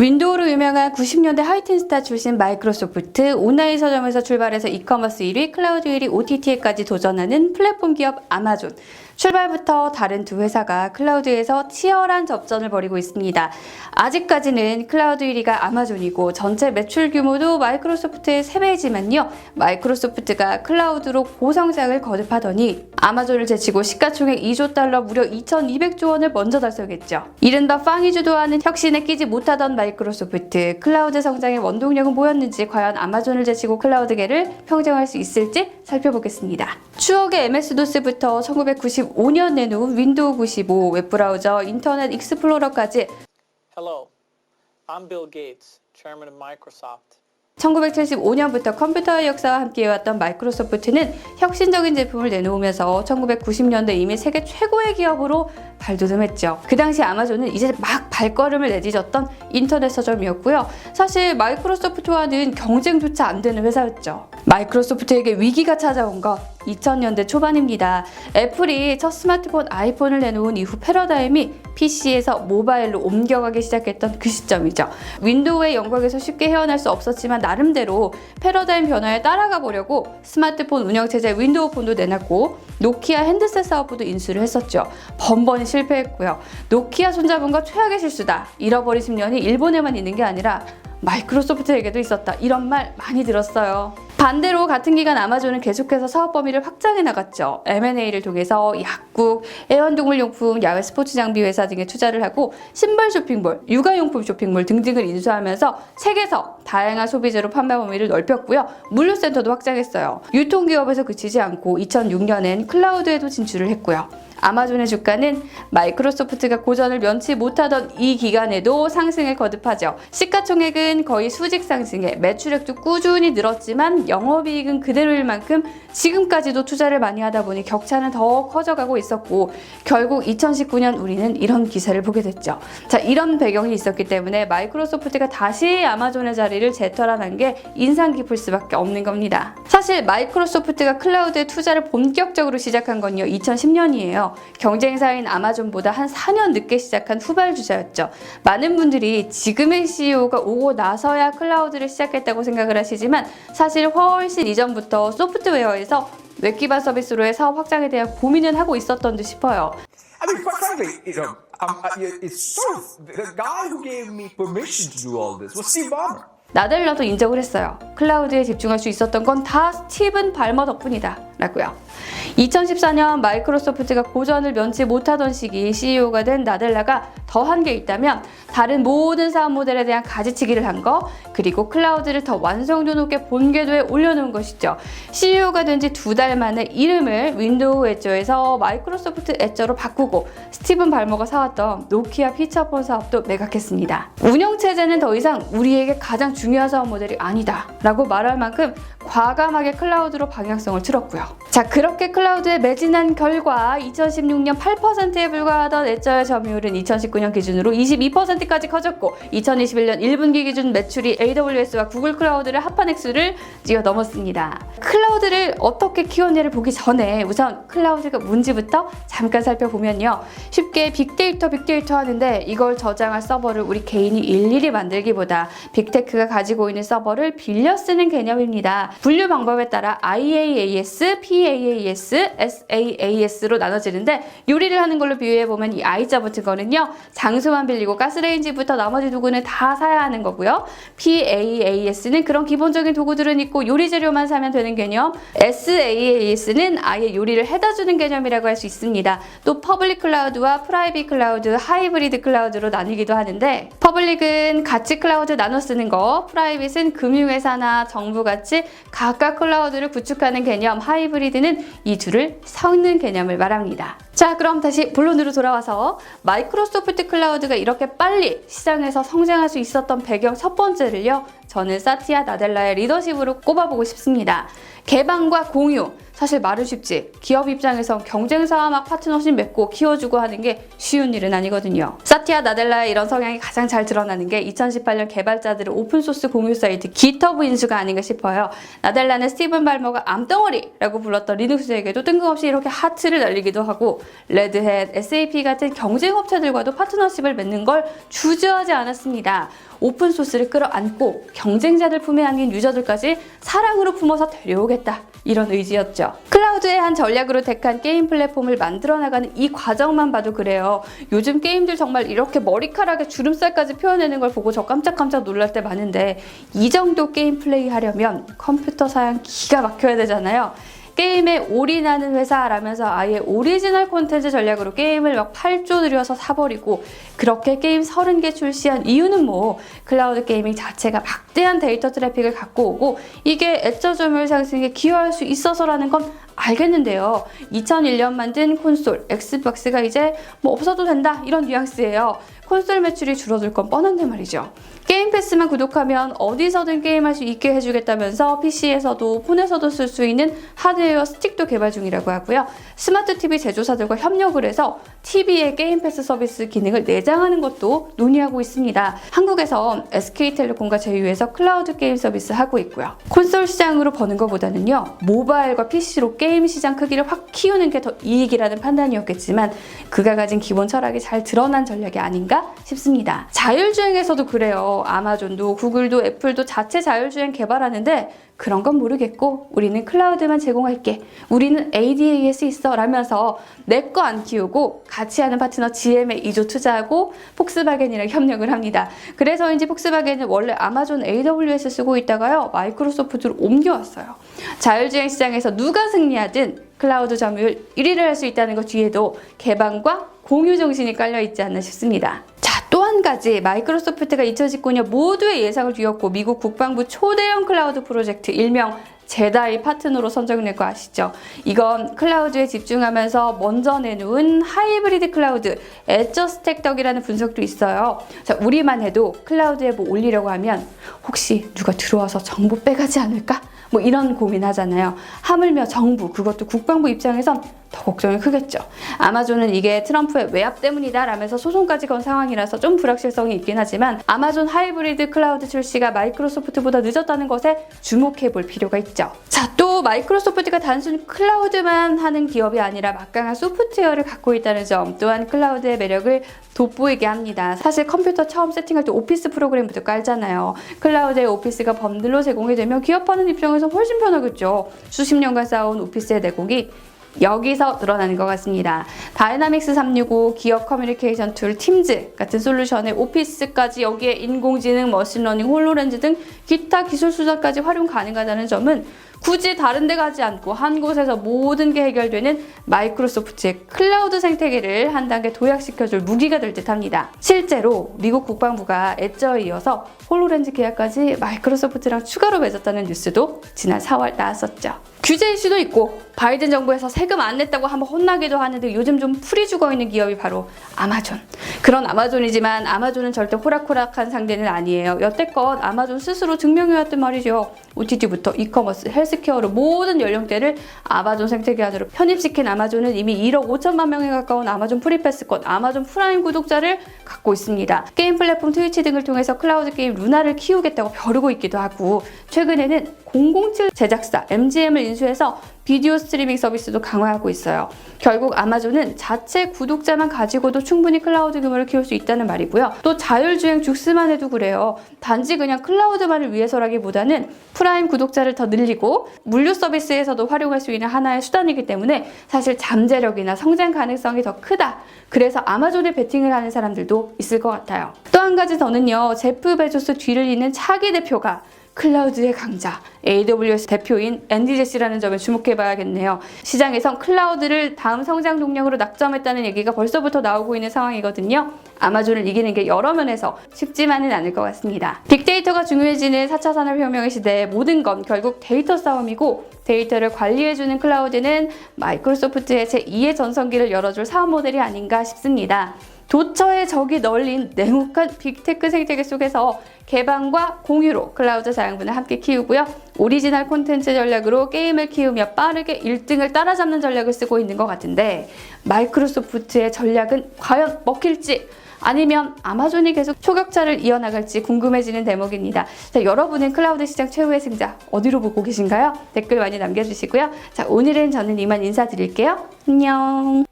윈도우로 유명한 90년대 하이틴 스타 출신 마이크로소프트, 온라인 서점에서 출발해서 이커머스 1위, 클라우드 1위, OTT에까지 도전하는 플랫폼 기업 아마존. 출발부터 다른 두 회사가 클라우드에서 치열한 접전을 벌이고 있습니다. 아직까지는 클라우드 1위가 아마존이고 전체 매출 규모도 마이크로소프트의 3배이지만요. 마이크로소프트가 클라우드로 고성장을 거듭하더니 아마존을 제치고 시가총액 2조 달러 무려 2,200조 원을 먼저 달성했죠. 이른바 빵이 주도하는 혁신에 끼지 못하던 마이크로소프트, 클라우드 성장의 원동력은 뭐였는지, 과연 아마존을 제치고 클라우드계를 평정할 수 있을지 살펴보겠습니다. 추억의 MS-DOS부터 1995년 내놓은 윈도우 95, 웹브라우저, 인터넷 익스플로러까지 Hello, I'm Bill Gates, Chairman of Microsoft. 1975년부터 컴퓨터의 역사와 함께해왔던 마이크로소프트는 혁신적인 제품을 내놓으면서 1990년대 이미 세계 최고의 기업으로 발돋움했죠. 그 당시 아마존은 이제 막 발걸음을 내딛었던 인터넷 서점이었고요. 사실 마이크로소프트와는 경쟁조차 안 되는 회사였죠. 마이크로소프트에게 위기가 찾아온 것 2000년대 초반입니다. 애플이 첫 스마트폰 아이폰을 내놓은 이후 패러다임이 PC에서 모바일로 옮겨가기 시작했던 그 시점이죠. 윈도우의 영광에서 쉽게 헤어날 수 없었지만 나름대로 패러다임 변화에 따라가 보려고 스마트폰 운영체제 윈도우 폰도 내놨고 노키아 핸드셋 사업부도 인수를 했었죠. 번번이 실패했고요. 노키아 손잡은 거 최악의 실수다. 잃어버린 10년이 일본에만 있는 게 아니라 마이크로소프트에게도 있었다. 이런 말 많이 들었어요. 반대로 같은 기간 아마존은 계속해서 사업 범위를 확장해 나갔죠. M&A를 통해서 약국, 애완동물용품, 야외 스포츠 장비 회사 등에 투자를 하고 신발 쇼핑몰, 육아용품 쇼핑몰 등등을 인수하면서 세계에서 다양한 소비재로 판매 범위를 넓혔고요. 물류센터도 확장했어요. 유통기업에서 그치지 않고 2006년엔 클라우드에도 진출을 했고요. 아마존의 주가는 마이크로소프트가 고전을 면치 못하던 이 기간에도 상승을 거듭하죠. 시가총액은 거의 수직 상승에 매출액도 꾸준히 늘었지만 영업이익은 그대로일 만큼 지금까지도 투자를 많이 하다 보니 격차는 더 커져가고 있었고 결국 2019년 우리는 이런 기사를 보게 됐죠. 자, 이런 배경이 있었기 때문에 마이크로소프트가 다시 아마존의 자리를 재탈환한 게 인상 깊을 수밖에 없는 겁니다. 사실 마이크로소프트가 클라우드에 투자를 본격적으로 시작한 건요 2010년이에요. 경쟁사인 아마존보다 한 4년 늦게 시작한 후발주자였죠. 많은 분들이 지금의 CEO가 오고 나서야 클라우드를 시작했다고 생각을 하시지만 사실 훨씬 이전부터 소프트웨어에서 웹 기반 서비스로의 사업 확장에 대한 고민은 하고 있었던 듯 싶어요. I mean, quite frankly, it's sort of the guy who gave me permission to do all this was Steve Ballmer. 나델라도 인정을 했어요. 클라우드에 집중할 수 있었던 건 다 스티븐 발머 덕분이다 라고요. 2014년 마이크로소프트가 고전을 면치 못하던 시기 CEO가 된 나델라가 더한 게 있다면 다른 모든 사업 모델에 대한 가지치기를 한 거, 그리고 클라우드를 더 완성도 높게 본궤도에 올려놓은 것이죠. CEO가 된 지 2달 만에 이름을 윈도우 엣저에서 마이크로소프트 엣저로 바꾸고 스티븐 발머가 사왔던 노키아 피처폰 사업도 매각했습니다. 운영체제는 더 이상 우리에게 가장 중요한 사업 모델이 아니다 라고 말할 만큼 과감하게 클라우드로 방향성을 틀었고요. 자, 그렇게 클라우드에 매진한 결과 2016년 8%에 불과하던 엣저의 점유율은 2019년 기준으로 22%까지 커졌고 2021년 1분기 기준 매출이 AWS와 구글 클라우드를 합한 액수를 뛰어넘었습니다. 클라우드를 어떻게 키웠냐를 보기 전에 우선 클라우드가 뭔지부터 잠깐 살펴보면요. 쉽게 빅데이터 하는데 이걸 저장할 서버를 우리 개인이 일일이 만들기보다 빅테크가 가지고 있는 서버를 빌려 쓰는 개념입니다. 분류 방법에 따라 IaaS, PaaS, SaaS로 나눠지는데 요리를 하는 걸로 비유해보면 이 I자 붙은 거는요. 장소만 빌리고 가스레인지부터 나머지 도구는 다 사야 하는 거고요. PaaS는 그런 기본적인 도구들은 있고 요리 재료만 사면 되는 개념. SaaS는 아예 요리를 해다 주는 개념이라고 할 수 있습니다. 또 퍼블릭 클라우드와 프라이빗 클라우드, 하이브리드 클라우드로 나뉘기도 하는데 퍼블릭은 같이 클라우드 나눠 쓰는 거, 프라이빗은 금융회사나 정부같이 각각 클라우드를 구축하는 개념, 하이브리드는 이 둘을 섞는 개념을 말합니다. 자, 그럼 다시 본론으로 돌아와서 마이크로소프트 클라우드가 이렇게 빨리 시장에서 성장할 수 있었던 배경 첫 번째를요. 저는 사티아 나델라의 리더십으로 꼽아보고 싶습니다. 개방과 공유. 사실 말은 쉽지 기업 입장에서 경쟁사와 막 파트너십 맺고 키워주고 하는 게 쉬운 일은 아니거든요. 사티아 나델라의 이런 성향이 가장 잘 드러나는 게 2018년 개발자들의 오픈소스 공유 사이트 GitHub 인수가 아닌가 싶어요. 나델라는 스티븐 발머가 암덩어리라고 불렀던 리눅스에게도 뜬금없이 이렇게 하트를 날리기도 하고 레드햇, SAP 같은 경쟁업체들과도 파트너십을 맺는 걸 주저하지 않았습니다. 오픈소스를 끌어안고 경쟁자들 품에 안긴 유저들까지 사랑으로 품어서 데려오겠다. 이런 의지였죠. 클라우드의 한 전략으로 택한 게임 플랫폼을 만들어 나가는 이 과정만 봐도 그래요. 요즘 게임들 정말 이렇게 머리카락에 주름살까지 표현하는 걸 보고 저 깜짝깜짝 놀랄 때 많은데 이 정도 게임 플레이 하려면 컴퓨터 사양 기가 막혀야 되잖아요. 게임에 올인하는 회사라면서 아예 오리지널 콘텐츠 전략으로 게임을 막 8조 들여서 사버리고 그렇게 게임 30개 출시한 이유는 뭐 클라우드 게이밍 자체가 막대한 데이터 트래픽을 갖고 오고 이게 애처 점유율 상승에 기여할 수 있어서라는 건 알겠는데요. 2001년 만든 콘솔, 엑스박스가 이제 뭐 없어도 된다 이런 뉘앙스예요. 콘솔 매출이 줄어들 건 뻔한데 말이죠. 게임 패스만 구독하면 어디서든 게임할 수 있게 해주겠다면서 PC에서도 폰에서도 쓸 수 있는 하드웨어 스틱도 개발 중이라고 하고요. 스마트 TV 제조사들과 협력을 해서 TV에 게임 패스 서비스 기능을 내장하는 것도 논의하고 있습니다. 한국에서 SK텔레콤과 제휴해서 클라우드 게임 서비스 하고 있고요. 콘솔 시장으로 버는 것보다는요. 모바일과 PC로 게임 시장 크기를 확 키우는 게 더 이익이라는 판단이었겠지만 그가 가진 기본 철학이 잘 드러난 전략이 아닌가 싶습니다. 자율주행에서도 그래요. 아마존도 구글도 애플도 자체 자율주행 개발하는데 그런 건 모르겠고 우리는 클라우드만 제공할게. 우리는 ADAS 있어 라면서 내 거 안 키우고 같이 하는 파트너 GM에 2조 투자하고 폭스바겐이랑 협력을 합니다. 그래서인지 폭스바겐은 원래 아마존 AWS 쓰고 있다가요. 마이크로소프트로 옮겨왔어요. 자율주행 시장에서 누가 승리하든 클라우드 점유율 1위를 할 수 있다는 것 뒤에도 개방과 공유 정신이 깔려 있지 않나 싶습니다. 또 한 가지 마이크로소프트가 2019년 모두의 예상을 뒤엎고 미국 국방부 초대형 클라우드 프로젝트 일명 제다이 파트너로 선정된 거 아시죠? 이건 클라우드에 집중하면서 먼저 내놓은 하이브리드 클라우드 애저 스택 덕이라는 분석도 있어요. 자, 우리만 해도 클라우드에 뭐 올리려고 하면 혹시 누가 들어와서 정보 빼가지 않을까? 뭐 이런 고민하잖아요. 하물며 정부, 그것도 국방부 입장에선 더 걱정이 크겠죠. 아마존은 이게 트럼프의 외압 때문이다 라면서 소송까지 건 상황이라서 좀 불확실성이 있긴 하지만 아마존 하이브리드 클라우드 출시가 마이크로소프트보다 늦었다는 것에 주목해 볼 필요가 있죠. 자, 또 마이크로소프트가 단순 클라우드만 하는 기업이 아니라 막강한 소프트웨어를 갖고 있다는 점 또한 클라우드의 매력을 돋보이게 합니다. 사실 컴퓨터 처음 세팅할 때 오피스 프로그램부터 깔잖아요. 클라우드의 오피스가 번들로 제공이 되면 기업하는 입장에서 훨씬 편하겠죠. 수십 년간 쌓아온 오피스의 내공이 여기서 드러나는 것 같습니다. 다이나믹스 365, 기업 커뮤니케이션 툴 팀즈 같은 솔루션에 오피스까지 여기에 인공지능, 머신러닝, 홀로렌즈 등 기타 기술 수단까지 활용 가능하다는 점은 굳이 다른 데 가지 않고 한 곳에서 모든 게 해결되는 마이크로소프트의 클라우드 생태계를 한 단계 도약시켜줄 무기가 될 듯합니다. 실제로 미국 국방부가 애저에 이어서 홀로렌즈 계약까지 마이크로소프트랑 추가로 맺었다는 뉴스도 지난 4월 나왔었죠. 규제 이슈도 있고 바이든 정부에서 세금 안 냈다고 한번 혼나기도 하는데 요즘 좀 풀이 죽어있는 기업이 바로 아마존. 그런 아마존이지만 아마존은 절대 호락호락한 상대는 아니에요. 여태껏 아마존 스스로 증명해왔단 말이죠. OTT부터 이커머스, 헬스케어로 모든 연령대를 아마존 생태계 안으로 편입시킨 아마존은 이미 1억 5천만 명에 가까운 아마존 프리패스권, 아마존 프라임 구독자를 갖고 있습니다. 게임 플랫폼 트위치 등을 통해서 클라우드 게임 루나를 키우겠다고 벼르고 있기도 하고 최근에는 007 제작사 MGM을 인수해서 비디오 스트리밍 서비스도 강화하고 있어요. 결국 아마존은 자체 구독자만 가지고도 충분히 클라우드 규모를 키울 수 있다는 말이고요. 또 자율주행 죽스만 해도 그래요. 단지 그냥 클라우드만을 위해서라기보다는 프라임 구독자를 더 늘리고 물류 서비스에서도 활용할 수 있는 하나의 수단이기 때문에 사실 잠재력이나 성장 가능성이 더 크다. 그래서 아마존에 베팅을 하는 사람들도 있을 것 같아요. 또 한 가지 더는요. 제프 베조스 뒤를 잇는 차기 대표가 클라우드의 강자, AWS 대표인 앤디 제시라는 점에 주목해봐야겠네요. 시장에선 클라우드를 다음 성장 동력으로 낙점했다는 얘기가 벌써부터 나오고 있는 상황이거든요. 아마존을 이기는 게 여러 면에서 쉽지만은 않을 것 같습니다. 빅데이터가 중요해지는 4차 산업혁명의 시대에 모든 건 결국 데이터 싸움이고 데이터를 관리해주는 클라우드는 마이크로소프트의 제2의 전성기를 열어줄 사업 모델이 아닌가 싶습니다. 도처에 적이 널린 냉혹한 빅테크 생태계 속에서 개방과 공유로 클라우드 사양분을 함께 키우고요. 오리지널 콘텐츠 전략으로 게임을 키우며 빠르게 1등을 따라잡는 전략을 쓰고 있는 것 같은데 마이크로소프트의 전략은 과연 먹힐지 아니면 아마존이 계속 초격차를 이어나갈지 궁금해지는 대목입니다. 자, 여러분은 클라우드 시장 최후의 승자 어디로 보고 계신가요? 댓글 많이 남겨주시고요. 자, 오늘은 저는 이만 인사드릴게요. 안녕.